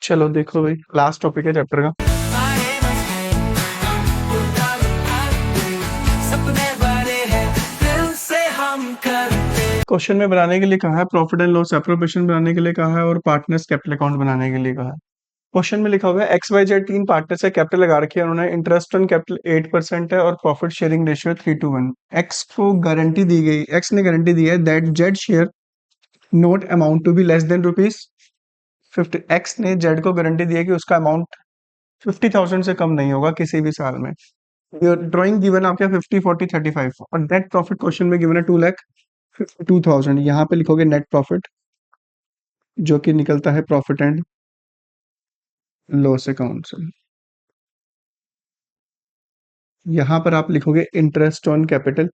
चलो देखो भाई, लास्ट टॉपिक है चैप्टर का। क्वेश्चन में बनाने के लिए कहा है, प्रॉफिट एंड लॉस एप्रोप्रिएशन बनाने के लिए कहा है और पार्टनर्स कैपिटल अकाउंट बनाने के लिए कहा है। क्वेश्चन में लिखा हुआ है एक्स वाई जेड तीन पार्टनर्स है, कैपिटल लगा रखी है उन्होंने, इंटरेस्ट ऑन कैपिटल 8% है और प्रॉफिट शेयरिंग रेशियो 3:1। एक्स को गारंटी दी गई, एक्स ने गारंटी दी है that Z share not amount to be less than ₹50। X ने जेड को गारंटी दी है कि उसका अमाउंट 50,000 से कम नहीं होगा किसी भी साल में। ड्राइंग गिवन आपके 50, 40, 35 और नेट प्रॉफिट क्वेश्चन में गिवन है 2,52,000। यहाँ पे लिखोगे नेट प्रॉफिट जो कि निकलता है प्रॉफिट एंड लॉस अकाउंट से। यहाँ पर आप लिखोगे interest on capital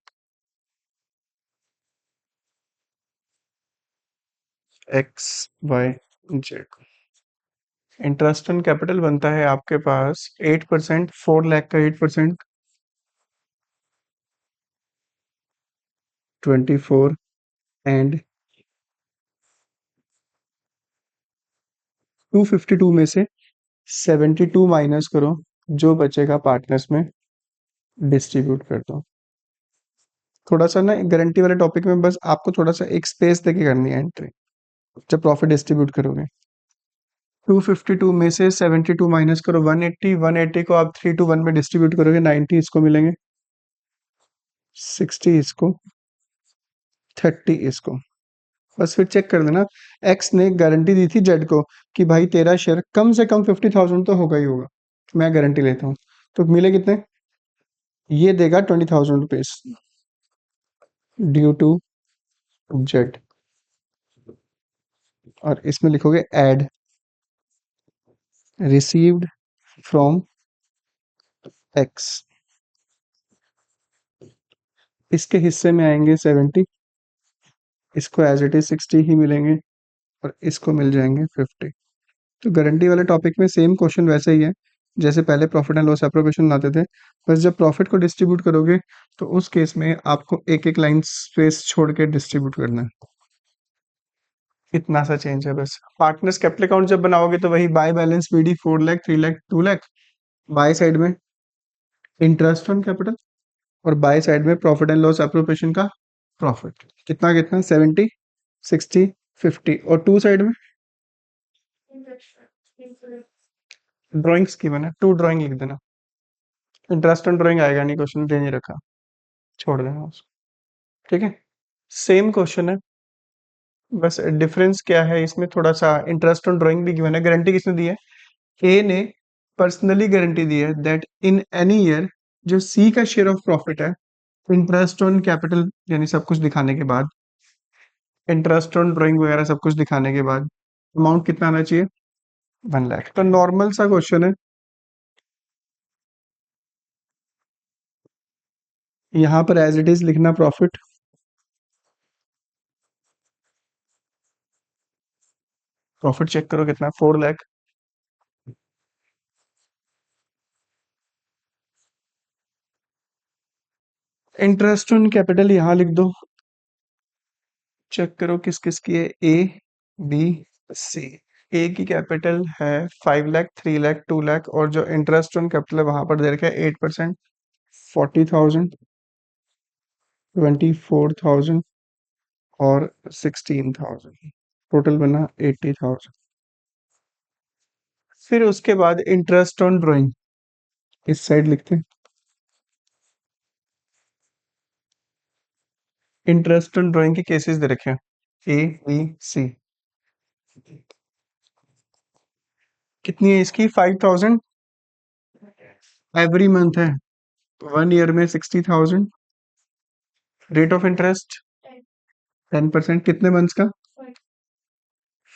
X Y Z. Interest on capital बनता है आपके पास 8%, 4 लाख का 8%, 24 एंड 252 में से 72 माइनस करो, जो बचेगा पार्टनर्स में डिस्ट्रीब्यूट कर दो। थोड़ा सा ना गारंटी वाले टॉपिक में बस आपको थोड़ा सा एक स्पेस देके करनी है एंट्री जब प्रॉफिट डिस्ट्रीब्यूट करोगे। 252 में से 72 माइनस करो 180, 180 को आप 3:1 में डिस्ट्रीब्यूट करोगे, 90 इसको मिलेंगे, 60 इसको, 30 इसको। बस फिर चेक कर देना, एक्स ने गारंटी दी थी जेड को कि भाई तेरा शेयर कम से कम 50,000 तो होगा ही होगा, मैं गारंटी लेता हूँ। तो मिले कितने, ये देगा 20,000 रुपीज ड्यू टू जेड। और इसमें लिखोगे एड रिसीव्ड फ्रॉम एक्स, इसके हिस्से में आएंगे 70, इसको एज इट इज 60 ही मिलेंगे और इसको मिल जाएंगे 50। तो गारंटी वाले टॉपिक में सेम क्वेश्चन वैसे ही है जैसे पहले प्रॉफिट एंड लॉस एप्रोप्रिएशन लाते थे, बस जब प्रॉफिट को डिस्ट्रीब्यूट करोगे तो उस केस में आपको एक एक लाइन स्पेस छोड़ के डिस्ट्रीब्यूट करना है। इतना सा चेंज है बस। पार्टनर्स कैपिटल अकाउंट जब बनाओगे तो वही by balance BD 4 lakh, 3 lakh, 2 lakh, by side में इंटरेस्ट ऑन कैपिटल और बाय साइड में प्रॉफिट एंड लॉस एप्रोप्रिएशन का प्रॉफिट। कितना कितना 70, 60, 50 और टू साइड में ड्राइंग्स की मैंने 2 ड्राइंग लिख देना। इंटरेस्ट ऑन ड्राइंग आएगा नहीं, क्वेश्चन दे नहीं रखा, छोड़ देना उसको। ठीक है, सेम क्वेश्चन है, बस डिफरेंस क्या है इसमें, थोड़ा सा इंटरेस्ट ऑन ड्राइंग भी गिवन है। गारंटी किसने दी है, ए ने पर्सनली गारंटी दी है दैट इन एनी ईयर जो सी का शेयर ऑफ प्रॉफिट है, इंटरेस्ट ऑन कैपिटल यानी सब कुछ दिखाने के बाद, इंटरेस्ट ऑन ड्राइंग वगैरह सब कुछ दिखाने के बाद अमाउंट कितना आना चाहिए, 1 लाख। तो नॉर्मल सा क्वेश्चन है, यहाँ पर एज इट इज लिखना प्रॉफिट, प्रॉफिट चेक करो कितना 4 लाख। इंटरेस्ट ऑन कैपिटल यहाँ लिख दो, चेक करो किस किस की है, ए बी सी। ए की कैपिटल है 5 लाख, 3 लाख, 2 लाख और जो इंटरेस्ट ऑन कैपिटल है वहां पर दे रखा है 8%, 40,000, 24,000 और 16,000, टोटल बना 80,000। फिर उसके बाद इंटरेस्ट ऑन ड्राइंग इस साइड लिखते हैं, इंटरेस्ट ऑन ड्राइंग के केसेस दे रखे हैं ए बी सी। कितनी है इसकी, 5,000 एवरी मंथ है, 1 ईयर में 60,000, रेट ऑफ इंटरेस्ट 10%, कितने मंथ्स का,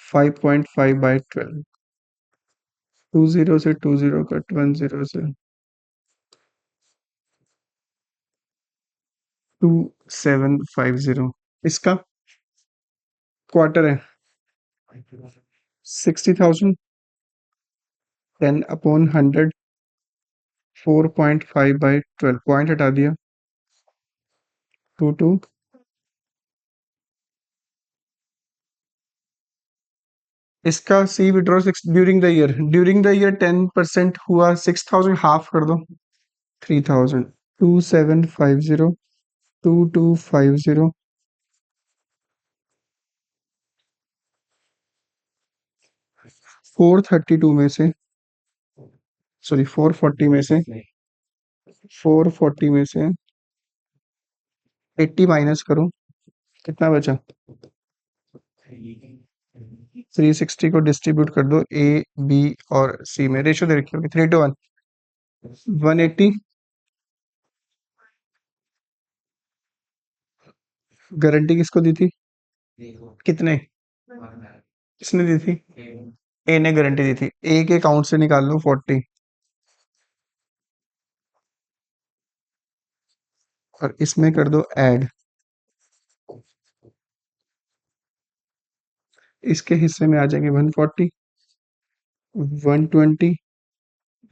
5.5/12, 20 से 20 कट 10 से 2750, इसका क्वार्टर है 60,000, 10/100, 4.5/12, पॉइंट हटा दिया, 22, इसका सी विड्रॉ ड्यूरिंग द ईयर 10% हुआ 6,000 हाफ कर दो 3,000 2750 2250 432 में से सॉरी 440 में से 440 में से 80 माइनस करो कितना बचा 360 को डिस्ट्रीब्यूट कर दो ए बी और सी में रेशो दे रखी होगी 3:1 180 गारंटी किसको दी थी कितने किसने दी थी ए ने गारंटी दी थी ए के अकाउंट से निकाल लो 40 और इसमें कर दो ऐड इसके हिस्से में आ जाएंगे 140 120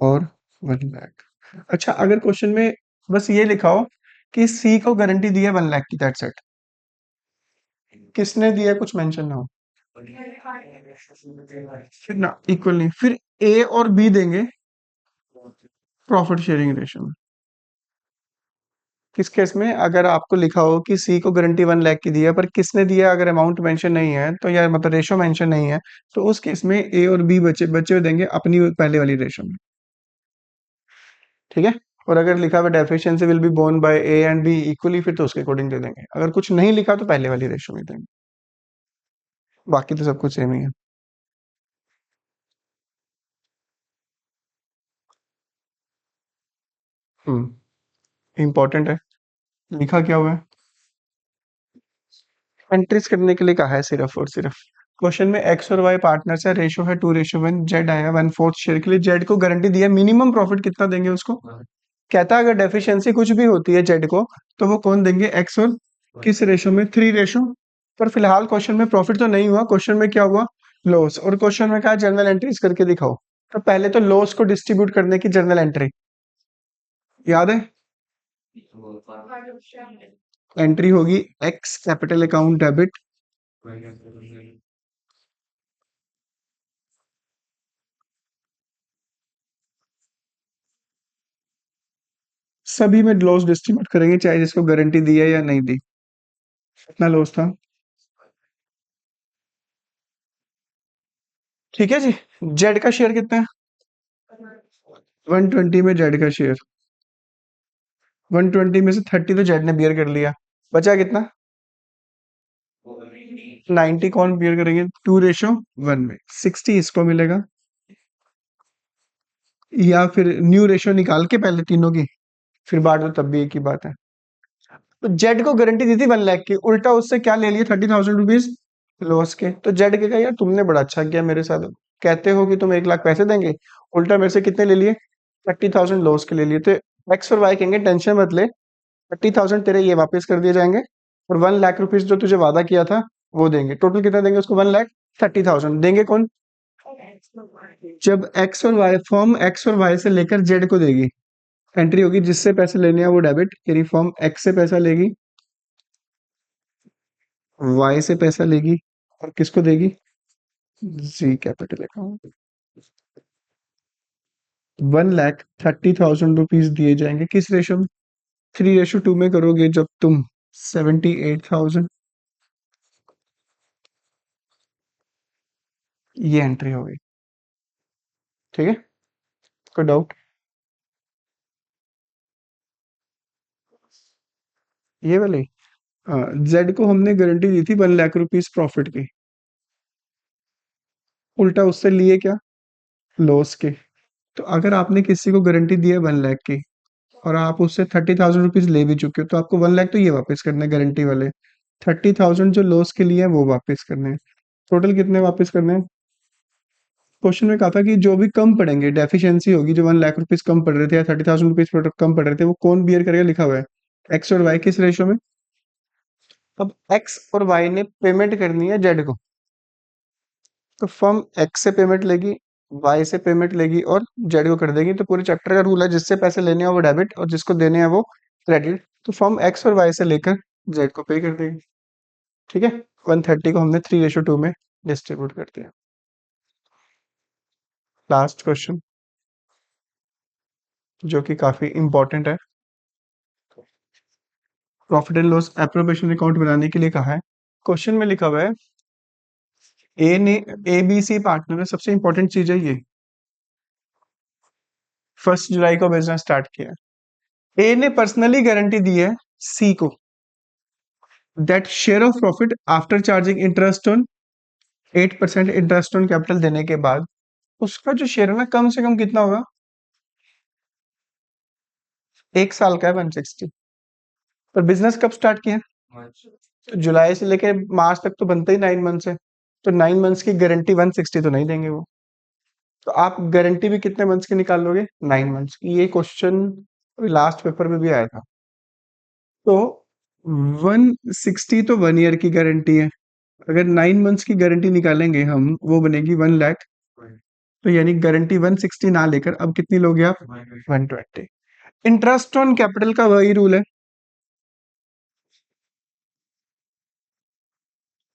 और 1 लाख। अच्छा अगर क्वेश्चन में बस ये लिखा हो कि सी को गारंटी दी है 1 लाख की दैट्स इट किसने दिया कुछ मेंशन ना हो फिर ना इक्वल नहीं फिर ए और बी देंगे प्रॉफिट शेयरिंग रेशियो में किस केस में अगर आपको लिखा हो कि सी को गारंटी 1 लाख की दी है पर किसने दिया अगर अमाउंट मेंशन नहीं है तो या मतलब रेशो मेंशन नहीं है तो उस केस में ए और बी बचे बचे हुए देंगे अपनी पहले वाली रेशो में ठीक है और अगर लिखा हुआ deficiency will be borne by A and B equally फिर तो उसके अकॉर्डिंग दे देंगे अगर कुछ नहीं लिखा तो पहले वाली रेशो में देंगे बाकी तो सब कुछ सेम ही है इंपॉर्टेंट है लिखा क्या हुआ है एंट्रीज करने के लिए कहा है सिर्फ और सिर्फ क्वेश्चन में एक्स और वाई पार्टनर्स है रेशो है 2:1 जेड आया 1/4 शेयर के लिए जेड को गारंटी दिया मिनिमम प्रॉफिट कितना देंगे उसको कहता है अगर डेफिशिएंसी कुछ भी होती है जेड को तो वो कौन देंगे एक्स और किस रेशो में 3 रेशो पर फिलहाल क्वेश्चन में प्रॉफिट तो नहीं हुआ क्वेश्चन में क्या हुआ लॉस और क्वेश्चन में कहा जर्नल एंट्रीज करके दिखाओ तो पहले तो लॉस को डिस्ट्रीब्यूट करने की जर्नल एंट्री याद है एंट्री होगी एक्स कैपिटल अकाउंट डेबिट सभी में लॉस डिस्ट्रीब्यूट करेंगे चाहे जिसको गारंटी दी है या नहीं दी कितना लॉस था ठीक है जी जेड का शेयर कितना है 120 में जेड का शेयर 120 में से 30 तो जेड ने बियर कर लिया बचा कितना 90 कौन बियर करेंगे 2:1 में 60 इसको मिलेगा या फिर न्यू रेशो निकाल के पहले तीनों की फिर बांट दो तब भी एक ही बात है तो जेड को गारंटी दी थी 1 लाख की उल्टा उससे क्या ले लिया 30,000 रुपीज लॉस के तो जेड के कहा यार तुमने बड़ा अच्छा किया मेरे साथ कहते हो कि तुम 1 लाख पैसे देंगे उल्टा मेरे से कितने ले लिए 30,000 लॉस के ले लिए तो एक्स और वाई कहेंगे टेंशन मत ले 30,000 तेरे ये वापस कर दिए जाएंगे और 1 लाख रुपीज जो तुझे वादा किया था वो देंगे टोटल कितना देंगे उसको 1,30,000 देंगे कौन जब एक्स और वाई फॉर्म एक्स और वाई से लेकर जेड को देगी एंट्री होगी जिससे पैसे लेने हैं वो डेबिट यानी फॉर्म एक्स से पैसा लेगी वाई से पैसा लेगी और किसको देगी जी कैपिटल अकाउंट 1,30,000 रुपीज दिए जाएंगे किस रेशो में 3:2 में करोगे जब तुम 78,000 ये एंट्री होगी ठीक है कोई डाउट ये वाले जेड को हमने गारंटी दी थी 1 लाख रुपीज प्रॉफिट की उल्टा उससे लिए क्या लॉस के तो अगर आपने किसी को गारंटी दी है 1 लाख की और आप उससे 30,000 रुपीज ले भी चुके हो तो आपको 1 लाख तो ये वापस करने हैं गारंटी वाले 30,000 जो लॉस के लिए है वो वापस करने हैं टोटल कितने वापस करने हैं क्वेश्चन में कहा था कि जो भी कम पड़ेंगे डेफिशिएंसी होगी जो 1 लाख रुपीज कम पड़ रहे थे या 30,000 रुपीज कम पड़ रहे थे वो कौन बियर करेगा लिखा हुआ है एक्स और वाई किस रेशो में अब एक्स और वाई ने पेमेंट करनी है जेड को तो फर्म एक्स से पेमेंट लेगी वाई से पेमेंट लेगी और जेड को कर देगी तो पूरे चैप्टर का रूल है जिससे पैसे लेने हैं वो डेबिट और जिसको देने हैं वो क्रेडिट तो फर्म एक्स और वाई से लेकर जेड को पे कर देगी ठीक है 130 को हमने 3:2 में डिस्ट्रीब्यूट कर दिया लास्ट क्वेश्चन जो कि काफी इंपॉर्टेंट है। Profit and loss appropriation account बनाने के लिए कहा है। क्वेश्चन में लिखा हुआ है ए ने ABC पार्टनर ने, सबसे इंपॉर्टेंट चीज है ये, 1 जुलाई को बिजनेस स्टार्ट किया। ए ने पर्सनली गारंटी दी है सी को that share of profit after charging interest on 8% interest on capital देने के बाद उसका जो शेयर है ना कम से कम कितना होगा, 1 साल का है 160। पर बिजनेस कब स्टार्ट किया, तो जुलाई से लेके मार्च तक तो बनता ही 9 मंथ्स है, तो 9 मंथ्स की गारंटी 160 तो नहीं देंगे वो। तो आप गारंटी भी कितने मंथ्स की निकाल लोगे, 9 मंथ्स की। ये क्वेश्चन लास्ट पेपर में भी आया था। तो 160 तो 1 ईयर की गारंटी है, अगर 9 मंथ्स की गारंटी निकालेंगे हम वो बनेगी 1 लाख। तो यानी गारंटी 160 ना लेकर अब कितनी लोगे आप, 120। इंटरेस्ट ऑन कैपिटल का वही रूल है,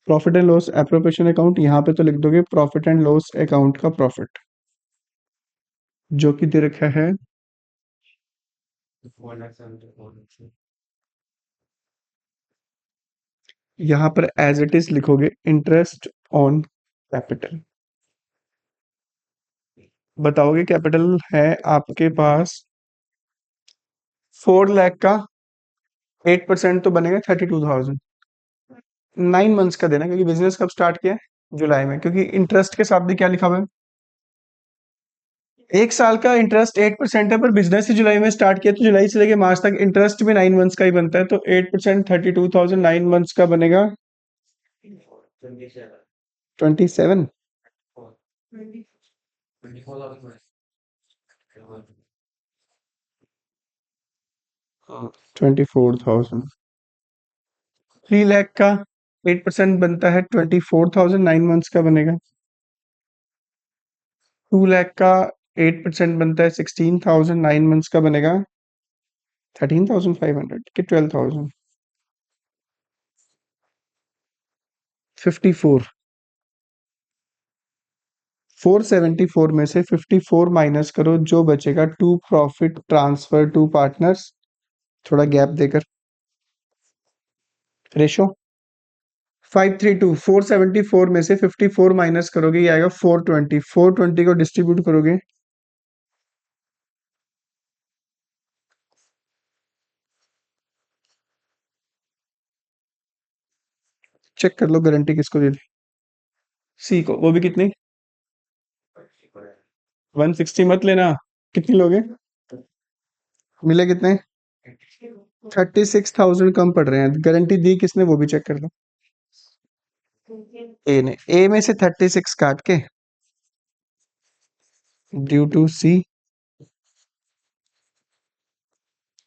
profit and loss appropriation account, यहाँ पे तो लिख दोगे प्रॉफिट एंड लॉस अकाउंट का प्रॉफिट जो कि दे रखा है, यहाँ पर एज इट इज लिखोगे इंटरेस्ट ऑन कैपिटल। बताओगे कैपिटल है आपके पास 4 लाख का, 8% तो बनेगा 32,000। 9 मंथ्स का देना, क्योंकि बिजनेस कब स्टार्ट किया है, जुलाई में, क्योंकि इंटरेस्ट के साथ भी क्या लिखा हुआ है, 1 साल का इंटरेस्ट 8% है, पर बिजनेस ही जुलाई में स्टार्ट किया, तो जुलाई से लेके मार्च तक इंटरेस्ट भी 9 मंथ्स का ही बनता है, तो 8% 32,000 9 मंथ्स का बनेगा 27, 24,000। 3 लाख का 8% बनता है 24,000 9 मंथ्स का बनेगा। 2 लाख का 8% बनता है 16,000 9 मंथ्स का बनेगा 13,500 कि 12,000। 54, 474 में से 54 माइनस करो, जो बचेगा to profit transfer to partners, थोड़ा गैप देकर, रेशो 532। 474 में से 54 माइनस करोगे, ये आएगा 420। 420 को डिस्ट्रीब्यूट करोगे, चेक कर लो गारंटी किसको दे दी, सी को, वो भी कितनी, 160 मत लेना, कितनी लोगे, मिले कितने, 36,000 कम पड़ रहे हैं। गारंटी दी किसने वो भी चेक कर लो, ए ने। ए में से 36 काट के ड्यू टू सी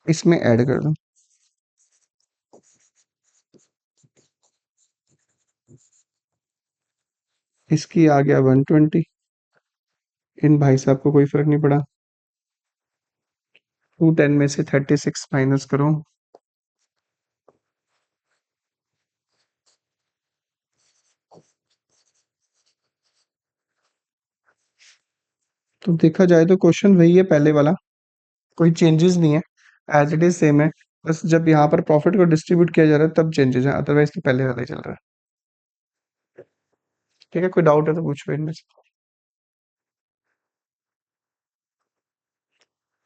इसमें ऐड कर दो, इसकी आ गया 120। इन भाई साहब को कोई फर्क नहीं पड़ा। 210 में से 36 माइनस करो, तो देखा जाए तो क्वेश्चन वही है पहले वाला, कोई चेंजेस नहीं है, एज इट इज सेम है। बस जब यहाँ पर प्रॉफिट को डिस्ट्रीब्यूट किया जा रहा है तब चेंजेस है, अदरवाइज तो पहले वाला ही चल रहा है। ठीक है, कोई डाउट है तो पूछो इनमें से।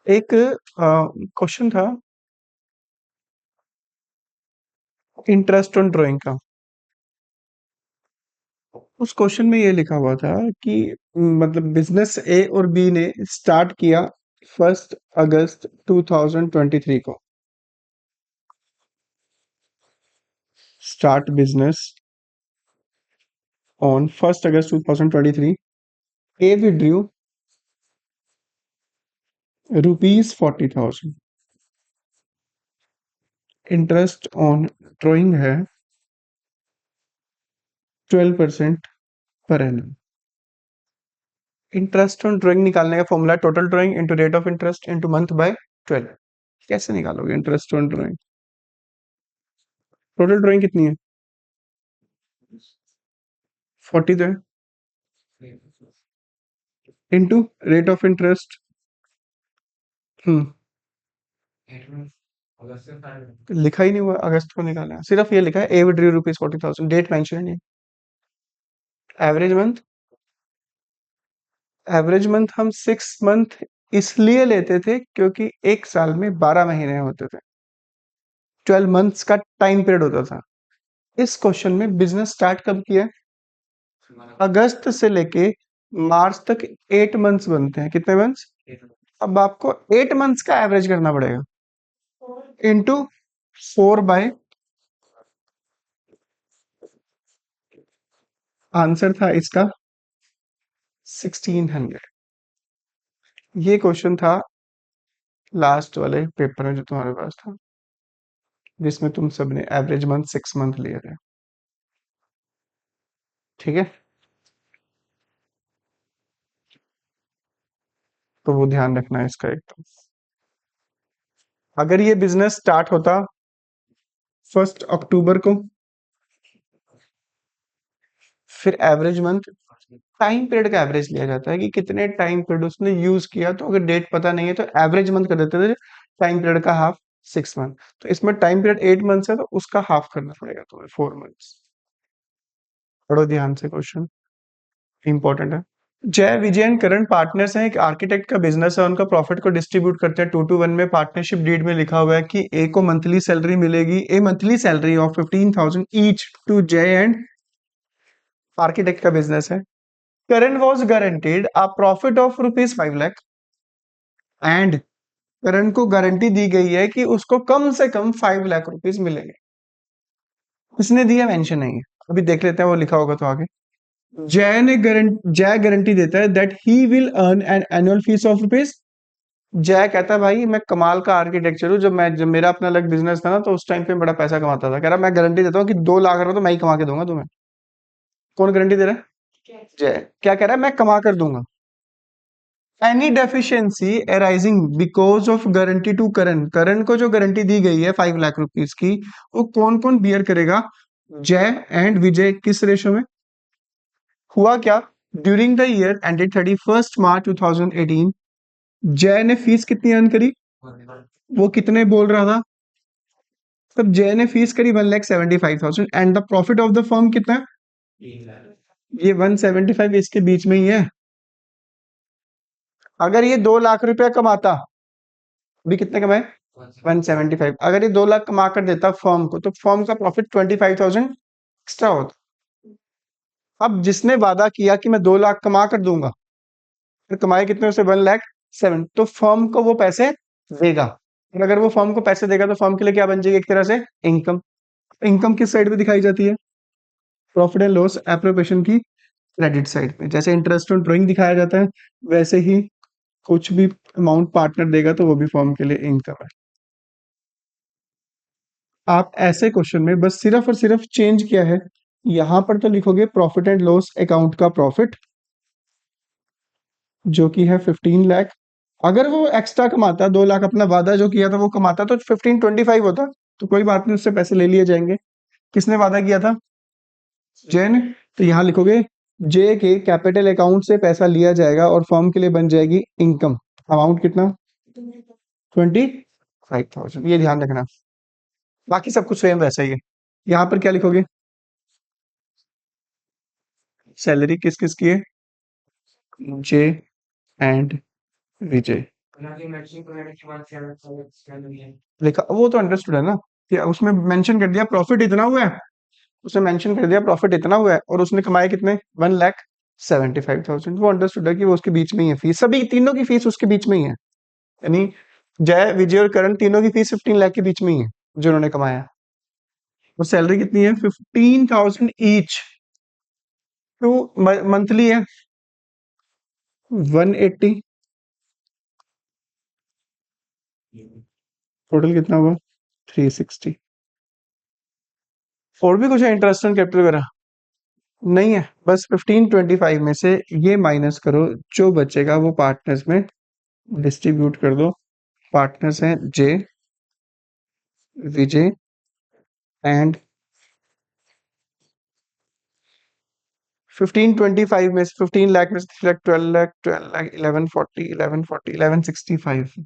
एक क्वेश्चन था इंटरेस्ट ऑन ड्राइंग का, उस क्वेश्चन में ये लिखा हुआ था कि मतलब बिजनेस ए और बी ने स्टार्ट किया 1 अगस्त 2023 को, start business on 1 August 2023। A withdrew ₹40,000, interest on drawing है 12% per annum. Interest on drawing निकालने का formula total drawing into rate of interest into month by 12। कैसे निकालोगे interest on drawing, total drawing कितनी है, 40 तो है, इनटू रेट ऑफ इंटरेस्ट। लिखा ही नहीं हुआ, अगस्त को निकालना है, सिर्फ ये लिखा है ए विड्रू ₹40,000, डेट मेंशन नहीं। एवरेज मंथ, एवरेज मंथ हम 6 मंथ इसलिए लेते थे क्योंकि एक साल में 12 महीने होते थे, 12 मंथ्स का टाइम पीरियड होता था। इस क्वेश्चन में बिजनेस स्टार्ट कब किया? अगस्त से लेके मार्च तक 8 मंथ्स बनते हैं। कितने मंथ्स? अब आपको 8 मंथ्स का एवरेज करना पड़ेगा इंटू 4/, आंसर था इसका 1600। ये क्वेश्चन था लास्ट वाले पेपर में जो तुम्हारे पास था, जिसमें तुम सबने एवरेज मंथ 6 मंथ लिए थे। ठीक है, तो वो ध्यान रखना है इसका एकदम। अगर ये बिजनेस स्टार्ट होता 1 अक्टूबर को, फिर एवरेज मंथ, टाइम पीरियड का एवरेज लिया जाता है कि कितने टाइम पीरियड उसने यूज किया। तो अगर डेट पता नहीं है तो एवरेज मंथ कर देते थे, टाइम पीरियड का हाफ 6 मंथ। तो इसमें टाइम पीरियड 8 मंथ्स है तो उसका हाफ करना पड़ेगा तुम्हें 4 मंथ्स। पढ़ो ध्यान से, क्वेश्चन इंपॉर्टेंट है। जय विजय एंड करण पार्टनर्स हैं, एक आर्किटेक्ट का बिजनेस है, उनका प्रॉफिट को डिस्ट्रीब्यूट करते हैं 2-1 में। पार्टनरशिप डीड में लिखा हुआ है कि ए को मंथली सैलरी मिलेगी, a monthly salary of 15,000 each to Jay and, architect का बिजनेस है। Karan was guaranteed a profit of ₹5 lakh and Karan को गारंटी दी गई है कि उसको कम से कम ₹5 लाख मिलेंगे। किसने दिया मेंशन नहीं है, अभी देख लेते हैं वो लिखा होगा तो आगे। जय गारंटी देता है that he will earn an annual fees of rupees. जय कहता है भाई मैं कमाल का आर्किटेक्चर हूँ, जब मेरा अपना अलग बिजनेस था ना तो उस टाइम पे बड़ा पैसा कमाता था। कह रहा मैं गारंटी देता हूँ कि 2 लाख रुपए तो मैं ही कमा के दूंगा तुम्हें। कौन गारंटी दे रहा है? जय। क्या कह रहा है? मैं कमा कर दूंगा। Any deficiency arising because of guarantee to Karan, Karan को जो गारंटी दी गई है ₹5 लाख की, वो कौन कौन बियर करेगा? जय एंड विजय। किस रेशो में? हुआ क्या? ड्यूरिंग द ईयर एंडेड 31 मार्च 2018, जय ने फीस कितनी अर्न करी? वो कितने बोल रहा था? तब जय ने फीस करी 1,75,000 and the profit of the firm कितना है? ये 175 इसके बीच में ही है। अगर ये 2 लाख रुपया कमाता, अभी कितने कमाए? 175। अगर ये 2 लाख कमा कर देता फर्म को, तो फर्म का प्रॉफिट 25,000 एक्स्ट्रा होता। अब जिसने वादा किया कि मैं 2 लाख कमा कर दूंगा, फिर कमाए कितने? उसे 1,07,000, तो फर्म को वो पैसे देगा। और अगर वो फर्म को पैसे देगा तो फर्म के लिए क्या बन जाएगी? एक तरह से इनकम। इनकम किस साइड पे दिखाई जाती है? प्रॉफिट एंड लॉस एप्रोप्रिएशन की क्रेडिट साइड पे। जैसे इंटरेस्ट ऑन ड्राइंग दिखाया जाता है, वैसे ही कुछ भी अमाउंट पार्टनर देगा तो वो भी फर्म के लिए इनकम है। आप ऐसे क्वेश्चन में बस सिर्फ और सिर्फ चेंज किया है, यहां पर तो लिखोगे प्रॉफिट एंड लॉस अकाउंट का प्रॉफिट जो कि है 15 लाख। अगर वो एक्स्ट्रा कमाता, 2 लाख अपना वादा जो किया था वो कमाता तो 1525 होता, तो कोई बात नहीं, उससे पैसे ले लिए जाएंगे। किसने वादा किया था? जय ने। तो यहाँ लिखोगे जे के कैपिटल अकाउंट से पैसा लिया जाएगा और फर्म के लिए बन जाएगी इनकम। अमाउंट कितना? 25,000। ये ध्यान रखना, बाकी सब कुछ सेम वैसा ही है। यहाँ पर क्या लिखोगे? सैलरी किस किस की है? जे एंड विजय। लिखा वो तो अंडरस्टूड है ना, कि उसमें मेंशन कर दिया प्रॉफिट इतना हुआ है, उसने मेंशन कर दिया प्रॉफिट इतना हुआ है और उसने कमाए कितने? 1,75,000। वो अंडरस्टूड है कि वो उसके बीच में ही है, फीस सभी तीनों की फीस उसके बीच में ही है। यानी जय विजय और करण तीनों की फीस 15 लाख के बीच में ही है जो उन्होंने कमाया। और सैलरी कितनी है? 15,000 ईच टू, मंथली है 180। टोटल कितना हुआ? 360। और भी कुछ है इंटरेस्ट ऑन कैपिटल वगैरह? नहीं है, बस 1525 में से ये माइनस करो, जो बचेगा वो पार्टनर्स में डिस्ट्रीब्यूट कर दो। पार्टनर्स हैं जे, विजय एंड 1525 में से 15 लाख में से 3 लाख 12 लाख 12 लाख 1140 1140 1165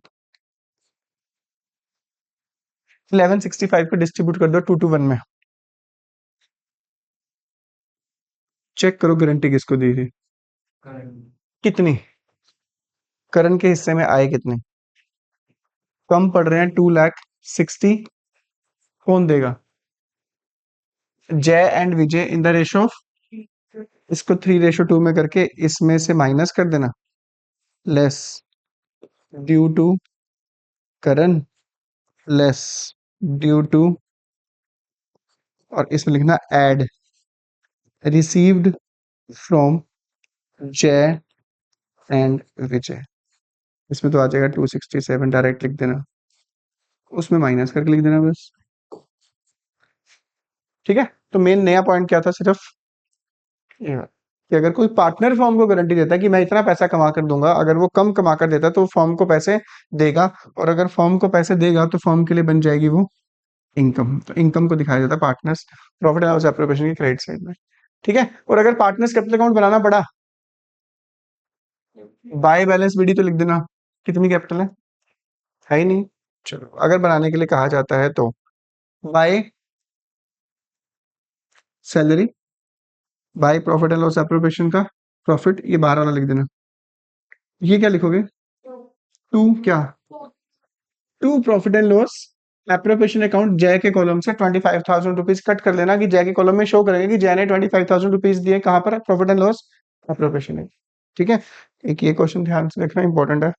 1165 को डिस्ट्रीब्यूट कर दो 2 to 1 में। चेक करो गारंटी किसको दी थी, कितनी, करण के हिस्से में आए कितने, कम पड़ रहे हैं 2 लाख 60। कौन देगा, Jai and Vijay in the ratio of, इसको 3:2 में करके इसमें से माइनस कर देना, less due to Karan, less due to, और इसमें लिखना add received from Jai and Vijay. इसमें तो आ जाएगा 267, डायरेक्ट लिख देना, उसमें माइनस करके लिख देना बस। ठीक है, तो मेन नया पॉइंट क्या था, सिर्फ ये बात कि अगर कोई पार्टनर फॉर्म को गारंटी देता है कि मैं इतना पैसा कमा कर दूंगा, अगर वो कम कमा कर देता है तो फॉर्म को पैसे देगा, और अगर फॉर्म को पैसे देगा तो फॉर्म के लिए बन जाएगी वो इनकम। तो इनकम को दिखाया जाता है partners profit and loss appropriation की क्रेडिट साइड में। ठीक है, और अगर पार्टनर्स कैपिटल अकाउंट बनाना पड़ा, बाय बैलेंस बीडी तो लिख देना, कितनी कैपिटल है ही नहीं। चलो, अगर बनाने के लिए कहा जाता है तो by salary, by profit and loss appropriation का प्रॉफिट, ये बाहर वाला लिख देना। ये क्या लिखोगे, टू क्या, to profit and loss appropriation account Jai के कॉलम से 25,000 रुपीज कट कर लेना, कि जय के कॉलम में शो करेंगे कि जय ने 25,000 रुपीज दिए, कहां पर, प्रॉफिट एंड लॉस एप्रोप्रिएशन है। ठीक है, एक ये क्वेश्चन ध्यान से देखना, इंपॉर्टेंट है,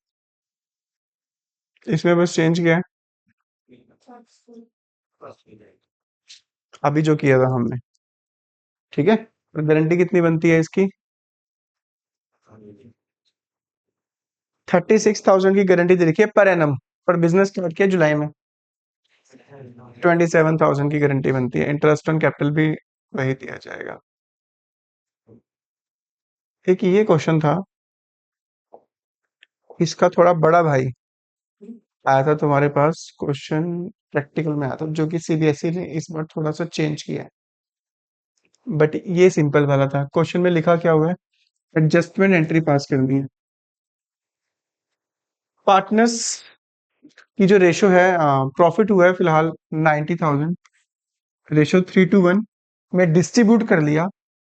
इसमें बस चेंज किया है अभी जो किया था हमने। ठीक है, और गारंटी कितनी बनती है इसकी, 36,000 की गारंटी दे रखी है पर एनम, पर बिजनेस स्टार्ट किया जुलाई में, 27,000 की गारंटी बनती है, इंटरेस्ट ऑन कैपिटल भी वही दिया जाएगा। एक ये क्वेश्चन था, इसका थोड़ा बड़ा भाई आया था तुम्हारे पास, क्वेश्चन प्रैक्टिकल में आया था, जो कि सीबीएसई ने इस बार थोड़ा सा चेंज किया है, बट ये सिंपल वाला था। क्वेश्चन में लिखा क्या हुआ है, एडजस्टमेंट एंट्री पास करनी है, पार्टनर्स की जो रेशो है, प्रॉफिट हुआ है फिलहाल 90,000, रेशो 3:1 में डिस्ट्रीब्यूट कर लिया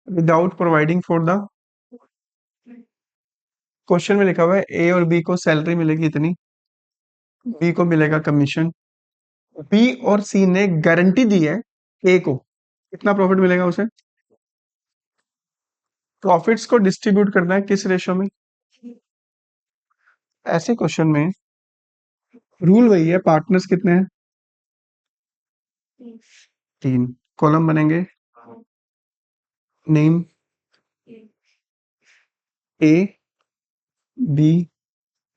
without providing for the, question में लिखा हुआ है ए और बी को सैलरी मिलेगी इतनी, बी को मिलेगा कमीशन, बी और सी ने गारंटी दी है ए को, कितना प्रॉफिट मिलेगा उसे, प्रॉफिट्स को डिस्ट्रीब्यूट करना है किस रेशो में। ऐसे क्वेश्चन में रूल वही है, पार्टनर्स कितने हैं, 3, कॉलम बनेंगे, नेम ए बी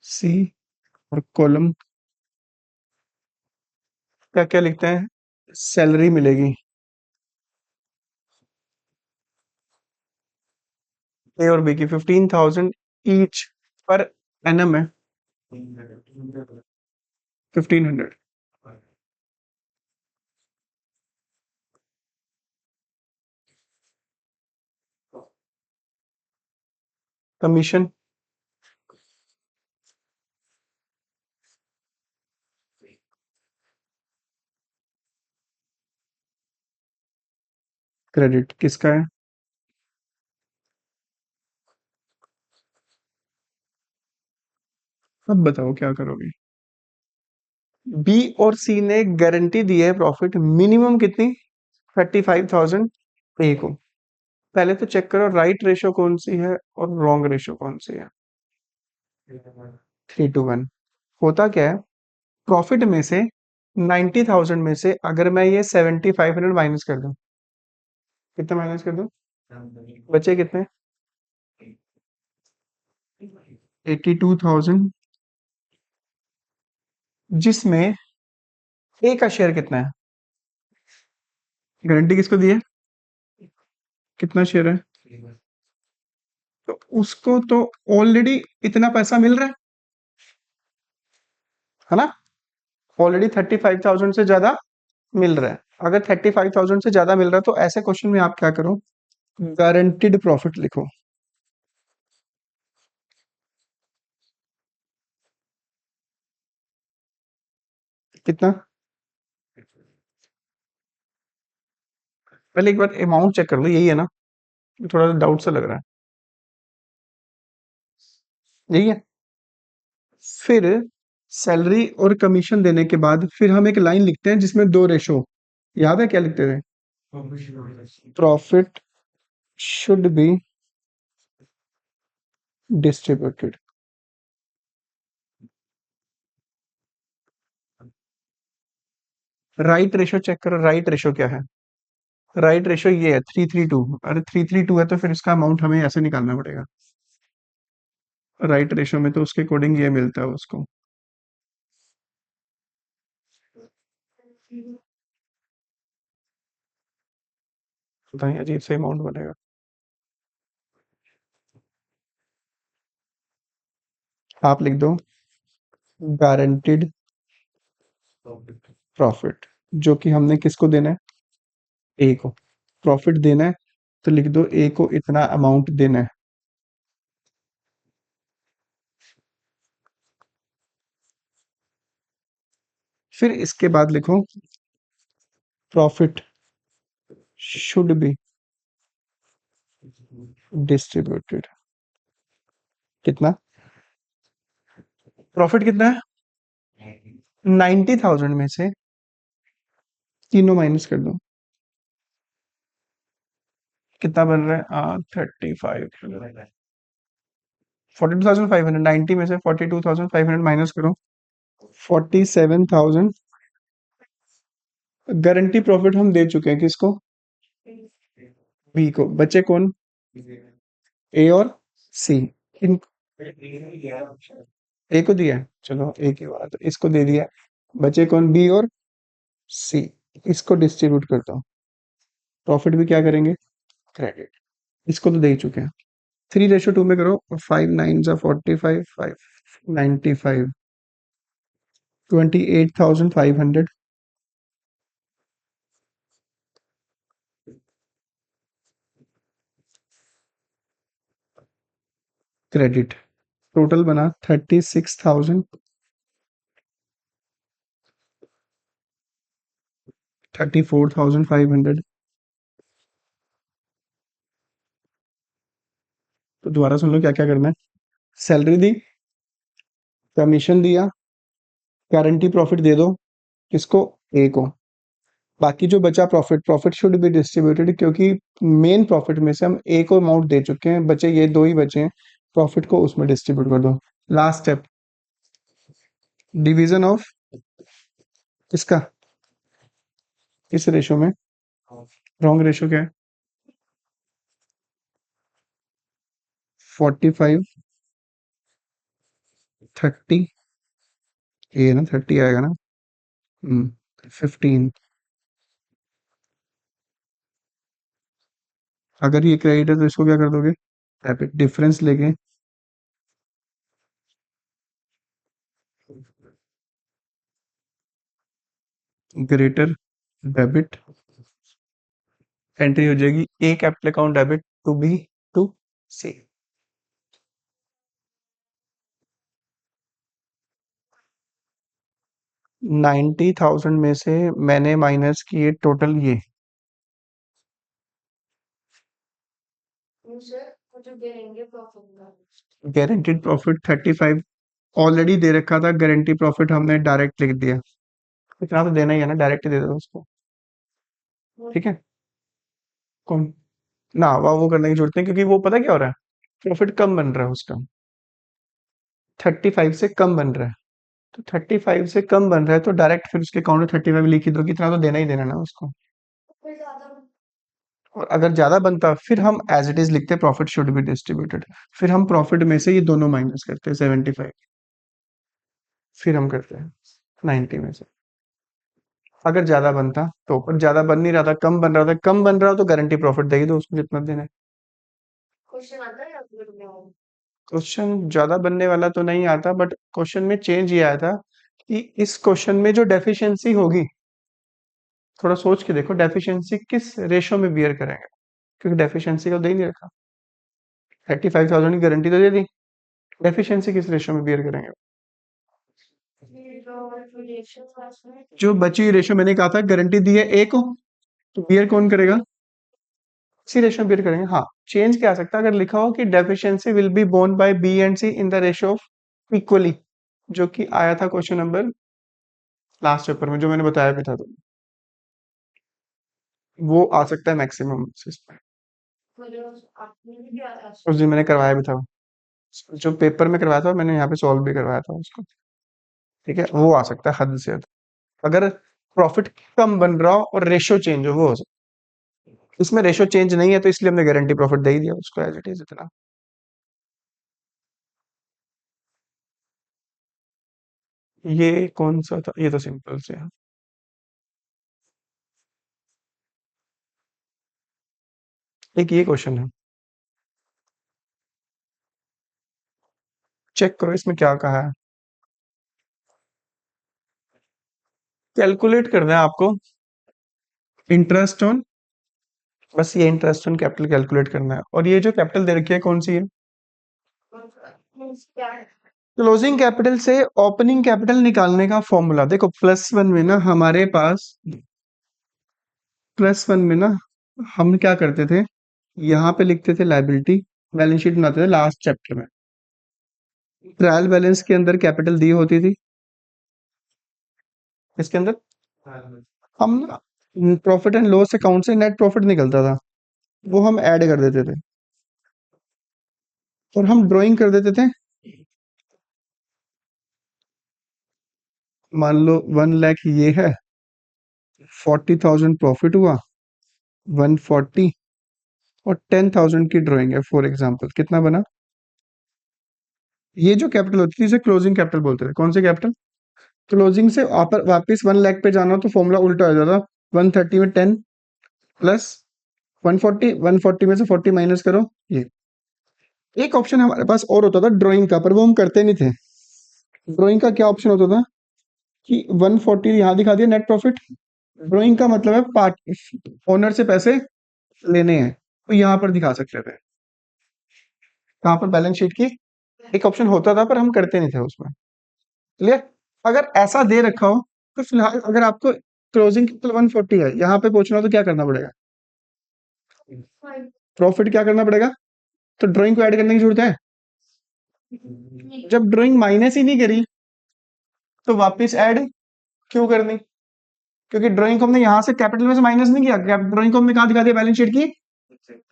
सी, और कॉलम क्या क्या लिखते हैं, सैलरी मिलेगी ए और बी की 15,000 ईच पर एनम है, 1,500। कमीशन क्रेडिट किसका है, अब बताओ क्या करोगे। बी और सी ने गारंटी दी है प्रॉफिट मिनिमम कितनी, 35,000 ए को। पहले तो चेक करो राइट रेशो कौन सी है और रॉन्ग रेशो कौन सी है, 3:1। होता क्या है, प्रॉफिट में से 90,000 में से अगर मैं ये 7,500 माइनस कर दूं, कितना माइनस कर दूं, बचे कितने, 82,000, जिसमें ए का शेयर कितना है, गारंटी किसको दी है, कितना शेयर है, तो उसको तो ऑलरेडी इतना पैसा मिल रहा है ना, ऑलरेडी 35,000 से ज्यादा मिल रहा है। अगर 35,000 से ज्यादा मिल रहा है तो ऐसे क्वेश्चन में आप क्या करो, गारंटीड प्रॉफिट लिखो। कितना? पहले एक बार अमाउंट चेक कर लो, यही है ना? थोड़ा डाउट सा लग रहा है। यही है। फिर सैलरी और कमीशन देने के बाद फिर हम एक लाइन लिखते हैं जिसमें दो रेशो, याद है क्या लिखते थे? Profit should be distributed. Right ratio check करो, राइट रेशो क्या है? राइट रेशो ये है 332। अरे 332 है तो फिर इसका अमाउंट हमें ऐसे निकालना पड़ेगा। राइट रेशो में तो उसके अकॉर्डिंग ये मिलता है उसको। पता नहीं, अजीब सा अमाउंट बनेगा। आप लिख दो गारंटीड प्रॉफिट, जो कि हमने किसको देना है? ए को। प्रॉफिट देना है तो लिख दो ए को इतना अमाउंट देना है। फिर इसके बाद लिखो प्रॉफिट शुड बी डिस्ट्रीब्यूटेड। कितना? प्रॉफिट कितना है? 90,000 में से तीनों माइनस कर दो। कितना बन रहा है? 35। 42,500। 90 में से 42,500 माइनस करो। 47,000। गारंटी प्रॉफिट हम दे चुके हैं किसको? बी को। बचे कौन? ए और सी। इन ए को दिया है, चलो ए के बाद इसको दे दिया। बचे कौन? बी और सी। इसको डिस्ट्रीब्यूट करता हूँ। प्रॉफिट भी क्या करेंगे? क्रेडिट। इसको तो दे ही चुके हैं। 3:2 में करो। 5 9 जा 45, 5 95, 28,500 क्रेडिट। टोटल बना 34,500। तो दोबारा सुन लो क्या क्या करना है। सैलरी दी, कमीशन दिया, गारंटी प्रॉफिट दे दो। किसको? ए को। बाकी जो बचा profit, profit should be distributed, क्योंकि मेन प्रॉफिट में से हम ए को अमाउंट दे चुके हैं, बचे ये दो ही बचे हैं। प्रॉफिट को उसमें डिस्ट्रीब्यूट कर दो। लास्ट स्टेप, डिवीजन ऑफ किसका? किस रेशो में? रॉन्ग रेशो क्या है? 45 30। ये ना 30 आएगा ना? 15। अगर ये क्रेडिट है तो इसको क्या कर दोगे? डेबिट। डिफरेंस लेके ग्रेटर डेबिट एंट्री हो जाएगी। A capital account debit to B to C. 90,000 में से मैंने माइनस किए टोटल ये। गारंटीड प्रॉफिट 35 ऑलरेडी दे रखा था। गारंटी प्रॉफिट हमने डायरेक्ट लिख दिया। इतना तो देना ही है ना, डायरेक्ट ही दे दो उसको। ठीक है। कौन? ना वो करने की जरूरत नहीं, क्योंकि वो पता क्या हो रहा है, प्रॉफिट कम बन रहा है उसका। 35 से कम बन रहा है। तो 35 से कम बन रहा है तो डायरेक्ट फिर उसके अकाउंट में 35 लिख ही दो, कि इतना तो देना ही देना ना उसको। और अगर ज्यादा बनता फिर हम एज इट इज लिखते प्रॉफिट शुड बी डिस्ट्रीब्यूटेड। फिर हम प्रॉफिट में से ये दोनों माइनस करते हैं 75। फिर हम करते हैं 90 में से। अगर ज्यादा बनता तो, पर ज्यादा बन नहीं रहा था, कम बन रहा था, कम बन रहा हो तो गारंटी प्रॉफिट दे ही दो उसको जितना देना है। क्वेश्चन ज्यादा बनने वाला तो नहीं आता, बट क्वेश्चन में चेंज ये आया था कि इस क्वेश्चन में जो डेफिशिएंसी होगी, थोड़ा सोच के देखो डेफिशिएंसी किस रेशो में बियर करेंगे। क्योंकि डेफिशिएंसी को दे ही नहीं रखा। 35,000 की गारंटी तो दे दी, डेफिशिएंसी किस रेशियो में बियर करेंगे? जो बची हुई रेशियो मैंने कहा था गारंटी दी है ए को, तो बियर कौन करेगा? सी रेशियो में बियर करेंगे। हाँ, चेंज क्या आ सकता है अगर लिखा हो कि deficiency will be borne by B and C in the ratio of equally, जो कि आया था क्वेश्चन नंबर लास्ट पेपर में, जो मैंने बताया भी था, तो वो आ सकता है मैक्सिमम इसमें। उस दिन मैंने करवाया भी था, जो पेपर में करवाया था मैंने यहाँ पे सॉल्व भी करवाया था उसको। ठीक है, वो आ सकता है हद से ज्यादा अगर प्रॉफिट कम बन रहा हो और रेशियो चेंज हो, वो हो सकता है। इसमें रेशियो चेंज नहीं है तो इसलिए हमने गारंटी प्रॉफिट दे ही दिया उसको एज इट इज इतना। ये कौन सा था? ये तो सिंपल से है। एक ये क्वेश्चन है, चेक करो इसमें क्या कहा है। कैलकुलेट करना है आपको इंटरेस्ट ऑन, बस ये इंटरेस्ट ऑन कैपिटल कैलकुलेट करना है। और ये जो कैपिटल दे रखी है कौन सी है? क्लोजिंग कैपिटल से ओपनिंग कैपिटल निकालने का फॉर्मूला देखो, प्लस वन में ना हमारे पास, प्लस वन में ना हम क्या करते थे, यहाँ पे लिखते थे लायबिलिटी, बैलेंस शीट बनाते थे लास्ट चैप्टर में। ट्रायल बैलेंस के अंदर कैपिटल दी होती थी, इसके अंदर हम ना प्रॉफिट एंड लॉस अकाउंट से नेट प्रॉफिट निकलता था, वो हम ऐड कर देते थे और हम ड्राइंग कर देते थे। मान लो 1 लाख ये है, 40,000 प्रॉफिट हुआ, 140 और 10,000 की ड्राइंग है फॉर एग्जांपल, कितना बना? ये जो कैपिटल होती थी इसे क्लोजिंग कैपिटल बोलते थे। कौन से कैपिटल? क्लोजिंग से वापस 1 लाख पे जाना हो तो फॉर्मूला उल्टा हो जाता। 130 में 10 प्लस 140, 140 में से 40 माइनस करो। ये एक ऑप्शन हमारे पास और होता था ड्राइंग का, पर वो हम करते नहीं थे। ड्राइंग का क्या ऑप्शन होता था कि 140 यहाँ दिखा दिया नेट प्रॉफिट। ड्राइंग का मतलब है पार्ट ओनर से पैसे लेने हैं, तो यहाँ पर दिखा सकते थे, यहाँ पर बैलेंस शीट की एक ऑप्शन होता था, पर हम करते नहीं थे उसमें। क्लियर? अगर ऐसा दे रखा हो तो फिलहाल अगर आपको क्लोजिंग कैपिटल 140 है, यहाँ पे पहुंचना हो तो क्या करना पड़ेगा? प्रॉफिट क्या करना पड़ेगा? तो ड्राइंग को ऐड करने की जरूरत है? जब ड्राइंग माइनस ही नहीं करी तो वापस ऐड क्यों करनी? क्योंकि ड्राइंग को हमने यहाँ से कैपिटल में से माइनस नहीं किया, ड्राइंग को हमने कहाँ दिखा दिया? बैलेंस शीट की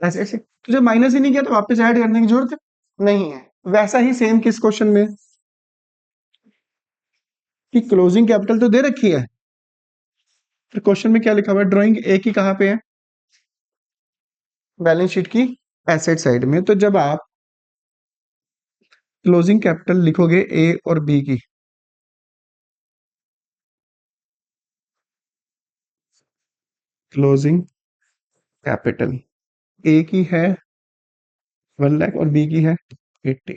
ऐसे ऐसे, तो जब माइनस ही नहीं किया तो वापस ऐड करने की जरूरत नहीं है। वैसा ही सेम किस क्वेश्चन में कि क्लोजिंग कैपिटल तो दे रखी है, फिर क्वेश्चन में क्या लिखा हुआ है? ड्राइंग ए की कहाँ पे है? बैलेंस शीट की एसेट साइड में। तो जब आप क्लोजिंग कैपिटल लिखोगे ए और बी की, क्लोजिंग कैपिटल ए की है 1 लाख और बी की है 80,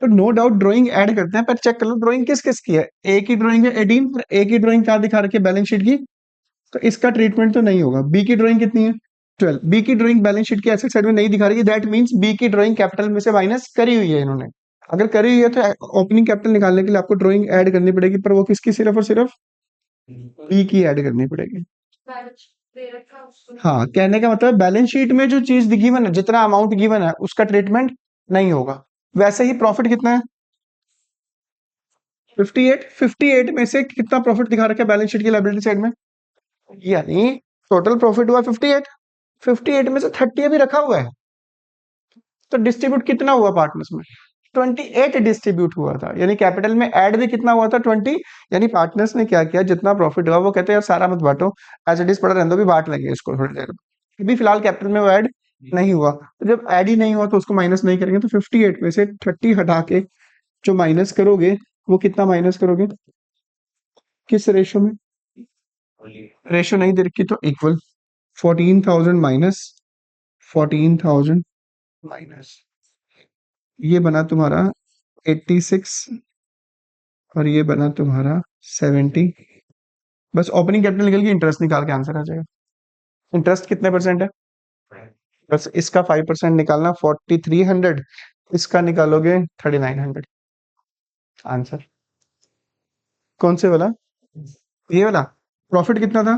तो नो डाउट ड्राइंग ऐड करते हैं, पर चेक कर लो ड्राइंग किस किस की है। ए की ड्राइंग है 18, पर ए की ड्राइंग क्या दिखा रखी है? बैलेंस शीट की, तो इसका ट्रीटमेंट तो नहीं होगा। बी की ड्राइंग कितनी है? 12। बी की ड्राइंग बैलेंस शीट की एसेट साइड में नहीं दिखा रही है, दैट मींस बी की ड्राइंग कैपिटल में से माइनस करी हुई है इन्होंने। अगर करी हुई है तो ओपनिंग कैपिटल निकालने के लिए आपको ड्राइंग ऐड करनी पड़ेगी, पर वो किसकी? सिर्फ और सिर्फ बी की ऐड करनी पड़ेगी। हाँ, कहने का मतलब बैलेंस शीट में जो चीज गिवन है, जितना अमाउंट गिवन है उसका ट्रीटमेंट नहीं होगा। वैसे ही प्रॉफिट कितना है? 58। 58 में से कितना प्रॉफिट दिखा रखा है बैलेंस शीट की लायबिलिटी साइड में? यानी टोटल प्रॉफिट हुआ 58, 58 में से 30 अभी रखा हुआ है, तो डिस्ट्रीब्यूट कितना हुआ पार्टनर्स में? 28 डिस्ट्रीब्यूट हुआ था, यानी कैपिटल में ऐड भी कितना हुआ था? 20। यानी पार्टनर्स ने क्या किया, जितना प्रॉफिट हुआ वो कहते हैं यार सारा मत बांटो, एज इट इज पड़ा रहने दो, भी बांट लेंगे इसको थोड़ी देर में। अभी फिलहाल कैपिटल में वो ऐड नहीं हुआ, तो जब ऐड ही नहीं हुआ तो उसको माइनस नहीं करेंगे, तो 58 में से 30 हटा के जो माइनस करोगे, वो कितना माइनस करोगे? किस रेशो में? रेशो नहीं दे रखी तो इक्वल 14,000 माइनस 14,000 माइनस, ये बना तुम्हारा 86 और ये बना तुम्हारा 70। बस ओपनिंग कैपिटल निकल के इंटरेस्ट निकाल के आंसर आ जाएगा। इंटरेस्ट कितने परसेंट है? बस इसका 5% निकालना, 4300, इसका निकालोगे 3900। आंसर कौन से वाला? ये वाला। प्रॉफिट कितना था?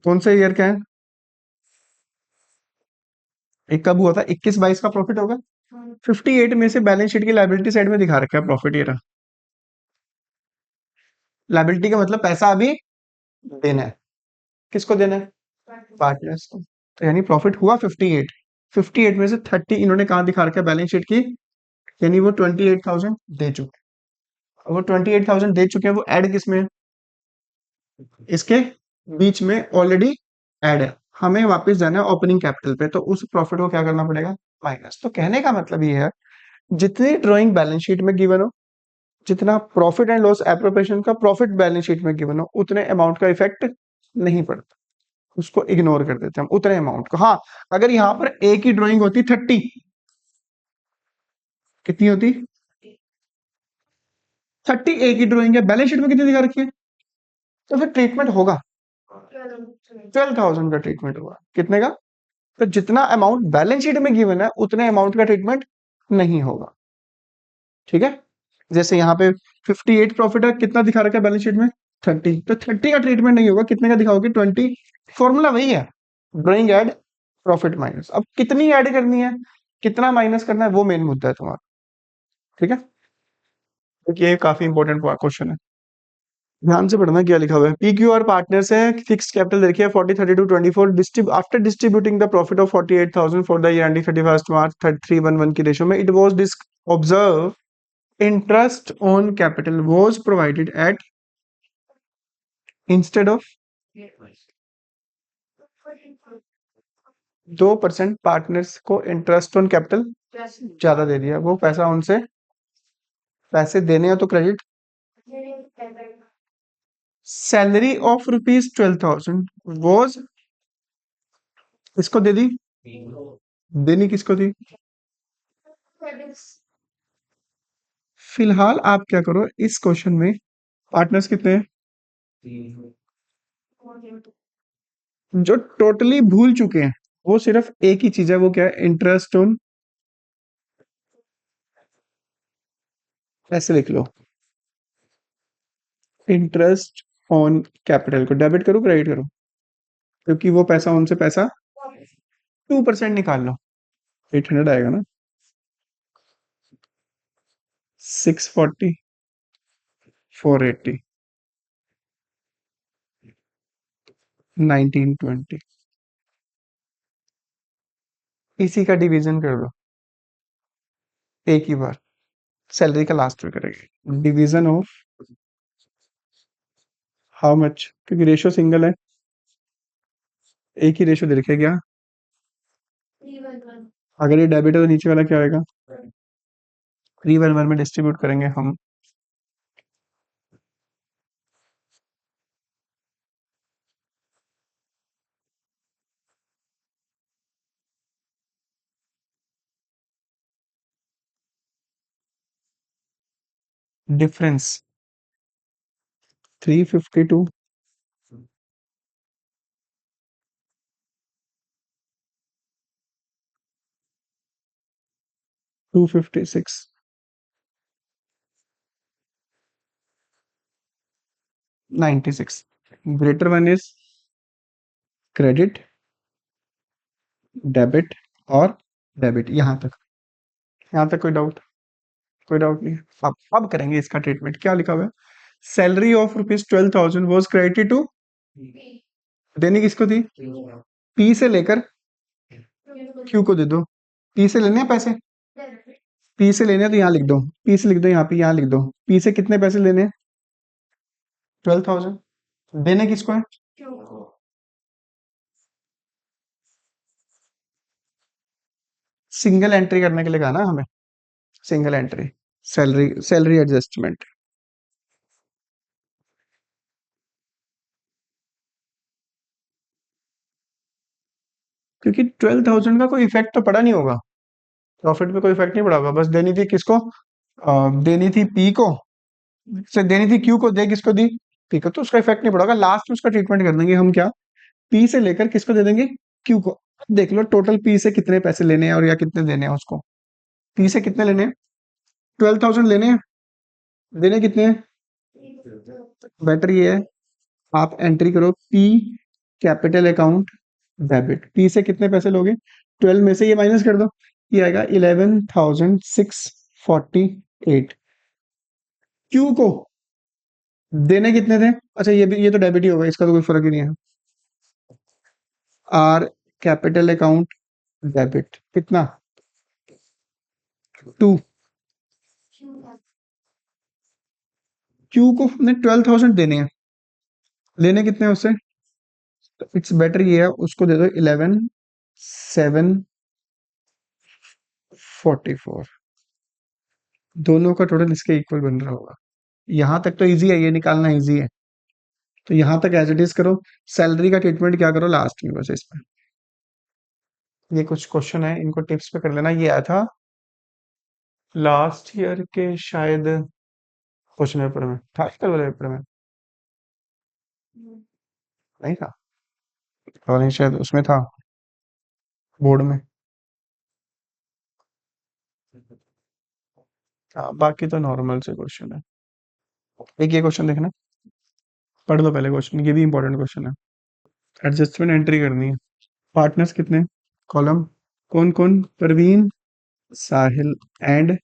कौन से ईयर का है? एक कब हुआ था? 21-22 का प्रॉफिट होगा। 58 में से बैलेंस शीट की लायबिलिटी साइड में दिखा रखा है प्रॉफिट, ये रहा। लायबिलिटी का मतलब पैसा अभी देना है। किसको देना है? पार्टनर्स को। तो यानी प्रॉफिट हुआ 58। 58 में से 30 इन्होंने कहा दिखा रखा है बैलेंस शीट की, यानी वो 28,000 दे चुके हैं। वो 28,000 दे चुके हैं, वो ऐड किस में है? इसके बीच में ऑलरेडी ऐड है। हमें वापस जाना है ओपनिंग कैपिटल पे, तो उस प्रॉफिट को क्या करना पड़ेगा? माइनस। तो कहने का मतलब ये है, जितनी ड्राइंग बैलेंस शीट में गिवन हो, जितना प्रॉफिट एंड लॉस एप्रोप्रिएशन का प्रॉफिट बैलेंस शीट में गिवन हो, उतने अमाउंट का इफेक्ट नहीं पड़ता, उसको इग्नोर कर देते हैं हम उतने अमाउंट को। हाँ, अगर यहां पर एक ही ड्राइंग होती 30, कितनी होती? 30 एक ही ड्राइंग है, बैलेंस शीट में कितनी दिखा रखी है, तो फिर ट्रीटमेंट होगा 12,000 का ट्रीटमेंट होगा। कितने का? तो जितना अमाउंट बैलेंस शीट में गिवन है, उतने अमाउंट का ट्रीटमेंट नहीं होगा। ठीक है? जैसे यहाँ पे 58 प्रॉफिट है, कितना दिखा रखा है बैलेंस शीट में? 30। तो 30 का ट्रीटमेंट नहीं होगा, कितने का दिखाओगे? 20। फॉर्मूला वही है, ड्राइंग ऐड प्रॉफिट माइनस। अब कितनी ऐड करनी है, कितना माइनस करना है, वो मेन मुद्दा है तुम्हारा। ठीक है? क्योंकि ये काफी इंपॉर्टेंट क्वेश्चन है, ध्यान से पढ़ना क्या लिखा हुआ है। पी क्यू आर पार्टनर्स है, फिक्स कैपिटल देखिए 40 32 24, after distributing the profit of 48,000 for the year ending 31 मार्च 3:1 की रेशियो में, it was observe interest on capital was provided eight, instead of 2%, partners को इंटरेस्ट ऑन कैपिटल ज्यादा दे दिया, वो पैसा उनसे पैसे देने हैं तो क्रेडिट। सैलरी ऑफ ₹12,000 वाज, इसको दे दी, देनी किसको थी? फिलहाल आप क्या करो, इस क्वेश्चन में पार्टनर्स कितने हैं? जो टोटली भूल चुके हैं, वो सिर्फ एक ही चीज है, वो क्या है? इंटरेस्ट ऑन, ऐसे लिख लो, इंटरेस्ट ऑन कैपिटल को डेबिट करो क्रेडिट करो, क्योंकि वो पैसा उनसे पैसा 2% निकाल लो, 800 आएगा ना, 640, 480, 1920, इसी का डिवीजन कर दो एक ही बार, सैलरी का लास्ट में करेंगे डिवीजन ऑफ हाउ मच, क्योंकि रेशो सिंगल है, एक ही रेशो दे रखे क्या? अगर ये डेबिट है तो नीचे वाला क्या आएगा? 3:1 में डिस्ट्रीब्यूट करेंगे हम। Difference 352, 256, 96। Greater one is credit, debit और डेबिट। यहाँ तक कोई डाउट? कोई डाउट नहीं है। अब करेंगे इसका ट्रीटमेंट। क्या लिखा हुआ है? Salary of ₹12,000 was credited to, देनी किसको थी? पी से लेकर क्यू को दे दो। पी से लेने हैं पैसे, पी से लेने हैं तो यहाँ लिख दो, पी से लिख दो, यहाँ पे यहाँ लिख दो। पी से कितने पैसे लेने हैं? 12,000। देने किसको है? सिंगल एंट्री करने के लिए कहा ना हमें, सिंगल एंट्री, सैलरी एडजस्टमेंट। क्योंकि 12,000 का कोई इफेक्ट तो पड़ा नहीं होगा, प्रॉफिट पे कोई इफेक्ट नहीं पड़ा होगा, बस देनी थी किसको? देनी थी पी को, से देनी थी क्यू को, दे किसको दी? पी को, तो उसका इफेक्ट नहीं पड़ा होगा। लास्ट में उसका ट्रीटमेंट कर देंगे हम, क्या? पी से लेकर किसको दे देंगे, क्यू को। देख लो टोटल पी से कितने पैसे लेने हैं और या कितने देने हैं उसको। पी से कितने लेने हैं, 12,000 लेने हैं, देने कितने हैं। बेटर ये है आप एंट्री करो P capital account debit. P से कितने पैसे लोगे, 12 में से ये माइनस कर दो, ये आएगा 11,648। क्यू को देने कितने थे, अच्छा ये तो डेबिट ही होगा, इसका तो कोई फर्क ही नहीं है। आर कैपिटल अकाउंट डेबिट कितना, 2। क्यू को हमने 12,000 देने हैं, लेने कितने हैं उससे, तो इट्स बेटर ये है उसको दे दो 11,744। दोनों का टोटल इसके इक्वल बन रहा होगा। यहां तक तो इजी है, ये निकालना इजी है, तो यहां तक एज इट इज करो। सैलरी का ट्रीटमेंट क्या करो लास्ट में बस इसमें। ये कुछ क्वेश्चन है, इनको टिप्स पे कर लेना। ये आया था लास्ट ईयर के शायद क्वेश्चन पेपर में, था कल वाले पेपर में नहीं था, और नहीं शायद उसमें था, बोर्ड में। हाँ बाकी तो नॉर्मल से क्वेश्चन है। एक ये क्वेश्चन देखना, पढ़ लो पहले क्वेश्चन, ये भी इंपॉर्टेंट क्वेश्चन है। एडजस्टमेंट एंट्री करनी है। पार्टनर्स कितने, कॉलम कौन कौन, Parveen, Sahil and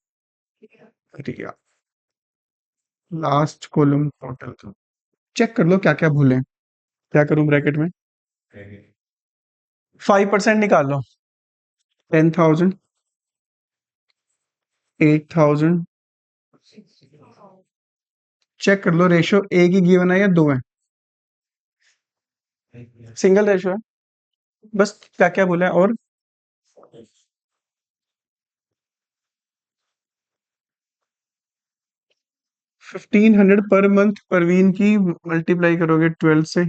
Riya. Last column total check कर लो क्या क्या भूले। क्या करूं ब्रैकेट में, 5% निकाल लो, 10,000, 8,000। चेक कर लो रेशियो एक ही गिवन है या दो है, सिंगल रेशियो है। बस क्या क्या बोला है, और 1,500 पर मंथ परवीन की, मल्टीप्लाई करोगे 12 से,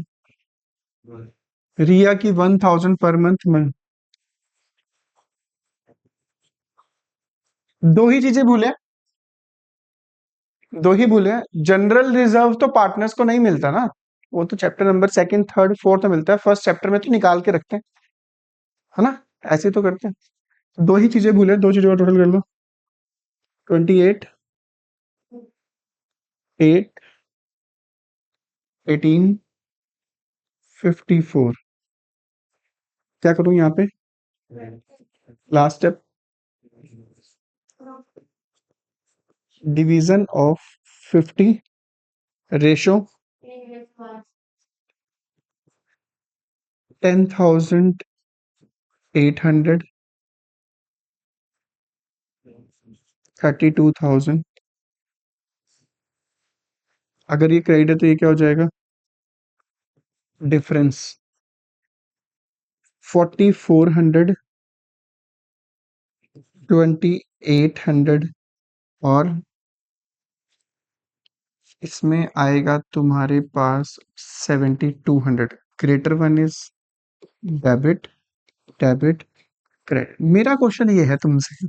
रिया की 1,000 पर मंथ में। दो ही चीजें भूले, दो ही भूले। जनरल रिजर्व तो पार्टनर्स को नहीं मिलता ना, वो तो chapter number second third fourth में मिलता है, फर्स्ट चैप्टर में तो निकाल के रखते हैं, है ना, ऐसे तो करते हैं। दो ही चीजें भूले, दो चीजों का टोटल कर लो, 28, 8, 18, 54। क्या करूं यहाँ पे, last step, division of 50, ratio 10,800, 32,000। अगर ये क्रेडिट है तो ये क्या हो जाएगा, डिफरेंस 4,400, 2,800, और इसमें आएगा तुम्हारे पास 7,200। Greater one is debit, debit, credit. मेरा क्वेश्चन ये है तुमसे,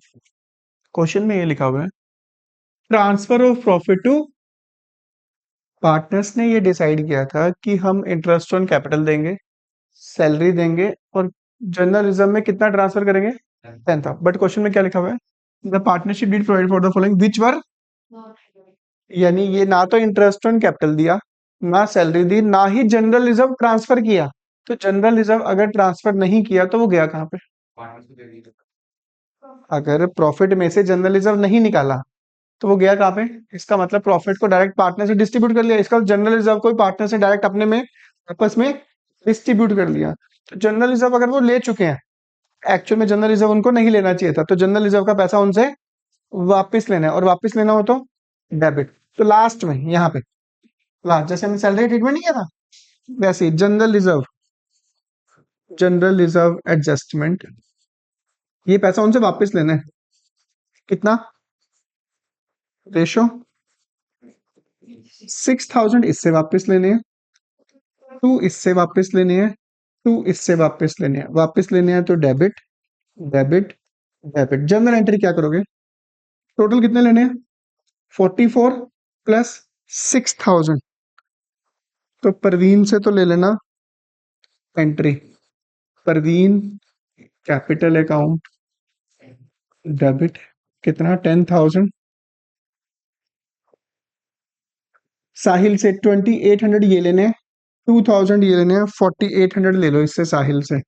क्वेश्चन में ये लिखा हुआ है transfer of profit to partners ने ये डिसाइड किया था कि हम इंटरेस्ट ऑन कैपिटल देंगे, सैलरी देंगे, और जनरल रिजर्व में कितना ट्रांसफर करेंगे, 10 था। बट क्वेश्चन में क्या लिखा हुआ है, the partnership did provide for the following which were, यानी ये ना तो इंटरेस्ट ऑन कैपिटल दिया, ना सैलरी दी, ना ही जनरल रिजर्व ट्रांसफर किया। तो जनरल रिजर्व अगर ट्रांसफर नहीं किया तो वो गया कहाँ पे, अगर प्रॉफिट में से जनरल रिजर्व नहीं निकाला तो वो गया कहाँ पे, इसका मतलब प्रॉफिट को डायरेक्ट पार्टनर से डिस्ट्रीब्यूट कर लिया, इसका जनरल रिजर्व को पार्टनर से डायरेक्ट अपने में आपस में डिस्ट्रीब्यूट कर लिया। तो जनरल रिजर्व अगर वो ले चुके हैं, एक्चुअल में जनरल रिजर्व उनको नहीं लेना चाहिए था, तो जनरल रिजर्व का पैसा उनसे वापस लेना है, और वापस लेना हो तो डेबिट। तो लास्ट में यहाँ पे लास्ट, जैसे हमने सैलरी ट्रीटमेंट नहीं किया था वैसे ही general reserve, general reserve adjustment, ये पैसा उनसे वापस लेना है। कितना, रेशो 6,000 इससे वापस लेने हैं, 2 इससे वापस लेने हैं, 2 इससे वापस लेने हैं, वापस लेने हैं तो debit, debit, debit. General entry क्या करोगे, टोटल कितने लेने हैं, 44 प्लस 6,000। तो परवीन से तो ले लेना entry, Parveen capital account debit, कितना 10,000। साहिल से 2,800 ये लेने हैं, 2,000 ये लेने हैं, 4,800 ले लो इससे साहिल से।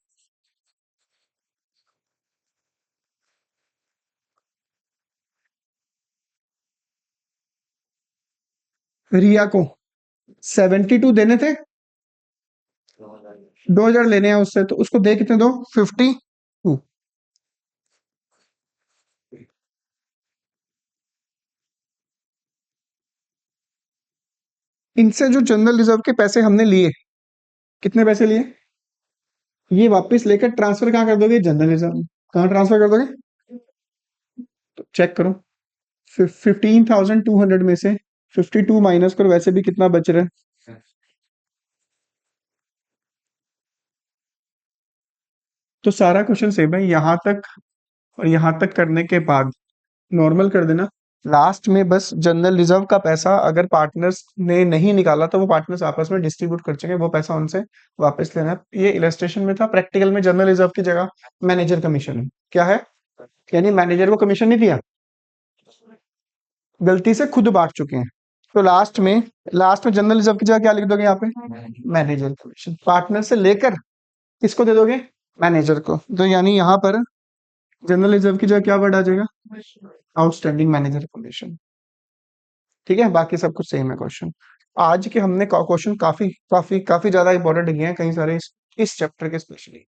रिया को 72 देने थे, 2,000 लेने हैं उससे, तो उसको दे कितने दो, 52। इनसे जो जनरल रिजर्व के पैसे हमने लिए, कितने पैसे लिए, ये वापस लेकर ट्रांसफर कहाँ कर दोगे, जनरल रिजर्व। कहाँ ट्रांसफर कर दोगे, तो चेक करो। 15,200 में से 52 माइनस करो, वैसे भी कितना बच रहा है। तो सारा क्वेश्चन सेम है यहां तक, और यहां तक करने के बाद नॉर्मल कर देना। लास्ट में बस जनरल रिजर्व का पैसा अगर पार्टनर्स ने नहीं निकाला तो वो पार्टनर्स आपस में डिस्ट्रीब्यूट कर सकेंगे, वो पैसा उनसे वापस लेना है। ये इलस्ट्रेशन में था, प्रैक्टिकल में जनरल रिजर्व की जगह मैनेजर कमीशन है। क्या है, यानी मैनेजर को कमीशन नहीं दिया, गलती से खुद बांट चुके हैं। तो लास्ट में जनरल रिजर्व की जगह क्या लिख दोगे यहाँ पे, मैनेजर कमीशन। पार्टनर से लेकर किसको दे दोगे, मैनेजर को। तो यानी यहाँ पर जनरल रिजर्व की जगह क्या वर्ड आ जाएगा, आउटस्टैंडिंग मैनेजर कमीशन। ठीक है, बाकी सब कुछ सेम है क्वेश्चन। आज के हमने क्वेश्चन काफी काफी काफी ज्यादा इंपॉर्टेंट किए हैं, कई सारे इस चैप्टर के स्पेशली।